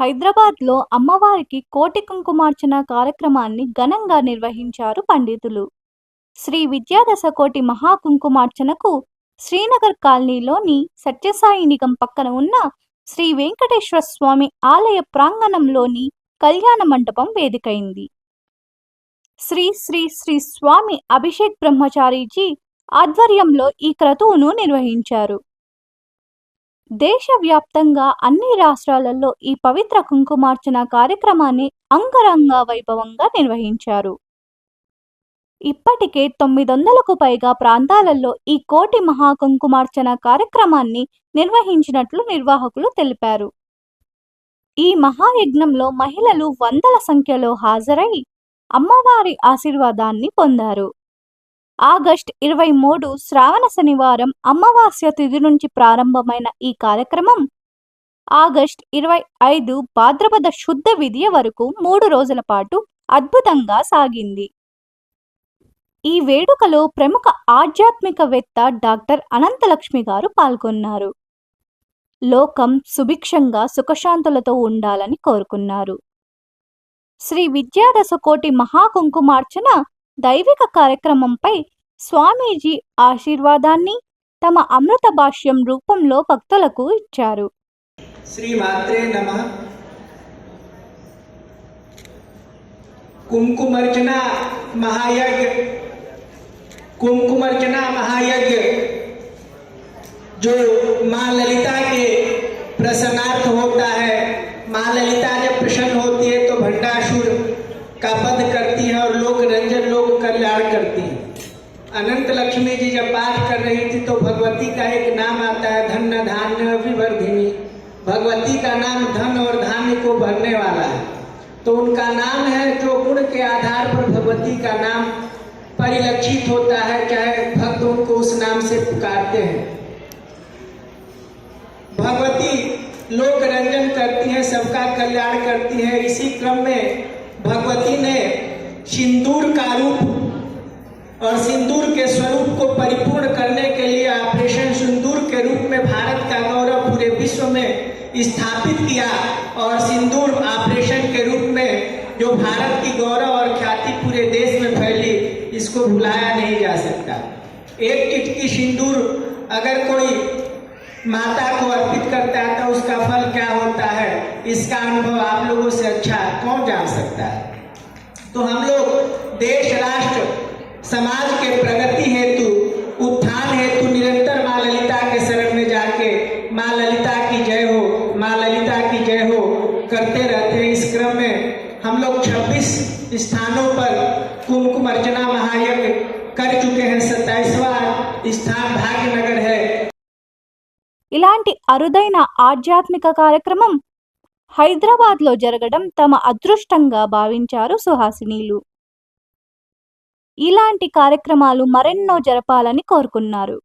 హైదరాబాద్లో అమ్మవారికి కోటి కుంకుమార్చన కార్యక్రమాన్ని ఘనంగా నిర్వహించారు పండితులు. శ్రీ విద్యాదశకోటి మహాకుంకుమార్చనకు శ్రీనగర్ కాలనీలోని సత్యసాయి నిగం పక్కన ఉన్న శ్రీ వెంకటేశ్వర స్వామి ఆలయ ప్రాంగణంలోని కళ్యాణ మండపం వేదికైంది. శ్రీ శ్రీ శ్రీ స్వామి అభిషేక్ బ్రహ్మచారీజీ ఆధ్వర్యంలో ఈ క్రతువును నిర్వహించారు. దేశవ్యాప్తంగా అన్ని రాష్ట్రాలలో ఈ పవిత్ర కుంకుమార్చన కార్యక్రమాన్ని అంగరంగ వైభవంగా నిర్వహించారు. ఇప్పటికే 900కు పైగా ప్రాంతాలలో ఈ కోటి మహాకుంకుమార్చన కార్యక్రమాన్ని నిర్వహించినట్లు నిర్వాహకులు తెలిపారు. ఈ మహాయజ్ఞంలో మహిళలు వందల సంఖ్యలో హాజరై అమ్మవారి ఆశీర్వాదాన్ని పొందారు. ఆగస్టు 23 శ్రావణ శనివారం అమావాస్య తిథి నుంచి ప్రారంభమైన ఈ కార్యక్రమం ఆగస్టు 25 భాద్రపద శుద్ధ విదియ వరకు 3 రోజుల పాటు అద్భుతంగా సాగింది. ఈ వేడుకలో ప్రముఖ ఆధ్యాత్మికవేత్త డాక్టర్ అనంతలక్ష్మి గారు పాల్గొన్నారు. లోకం సుభిక్షంగా సుఖశాంతులతో ఉండాలని కోరుకున్నారు. శ్రీ విద్యాదశకోటి మహాకుంకుమార్చన దైవిక కార్యక్రమంపై స్వామీజీ ఆశీర్వాదాన్ని తమ అమృత భాష్యం రూపంలో భక్తులకు ఇచ్చారు. శ్రీ మాత్రే నమః. कुमकुमर्चना महायज्ञ, कुमकुमर्चना महायज्ञ जो माँ ललिता के प्रसन्नार्थ होता है। माँ ललिता जब प्रसन्न होती है तो भंडासुर का वध करती है और लोक रंजन लोक कल्याण करती है। अनंत लक्ष्मी जी जब पाठ कर रही थी तो भगवती का एक नाम आता है धन्य धान्य विवर्धिनी। भगवती का नाम धन और धान्य को भरने वाला है, तो उनका नाम है जो गुण के आधार पर भगवती का नाम परिलक्षित होता है, चाहे भक्त उनको उस नाम से पुकारते हैं। भगवती लोक रंजन करती है, सबका कल्याण करती है। इसी क्रम में भगवती ने सिंदूर का रूप और सिंदूर के स्वरूप को परिपूर्ण करने के लिए ऑपरेशन सिंदूर के रूप में भारत का गौरव पूरे विश्व में स्थापित किया। और सिंदूर ऑपरेशन के रूप में जो भारत की गौरव और ख्याति पूरे देश में फैली, इसको भुलाया नहीं जा सकता। एक चिटकी सिंदूर अगर कोई माता को अर्पित करता है तो उसका फल क्या होता है, इसका अनुभव आप लोगों से अच्छा कौन जान सकता है। तो हम लोग देश राष्ट्र समाज के प्रगति हेतु उत्थान हेतु निरंतर माँ ललिता के शरण में जाके माँ ललिता की जय हो, माँ ललिता की जय हो करते रहते हैं। इस क्रम में हम लोग 26 स्थानों पर कुमकुम अर्चना महायज्ञ कर चुके हैं। 27वां स्थान भाग्यनगर है। ఇలాంటి అరుదైన ఆధ్యాత్మిక కార్యక్రమం హైదరాబాద్లో జరగడం తమ అదృష్టంగా భావించారు సుహాసినీలు. ఇలాంటి కార్యక్రమాలు మరెన్నో జరపాలని కోరుకున్నారు.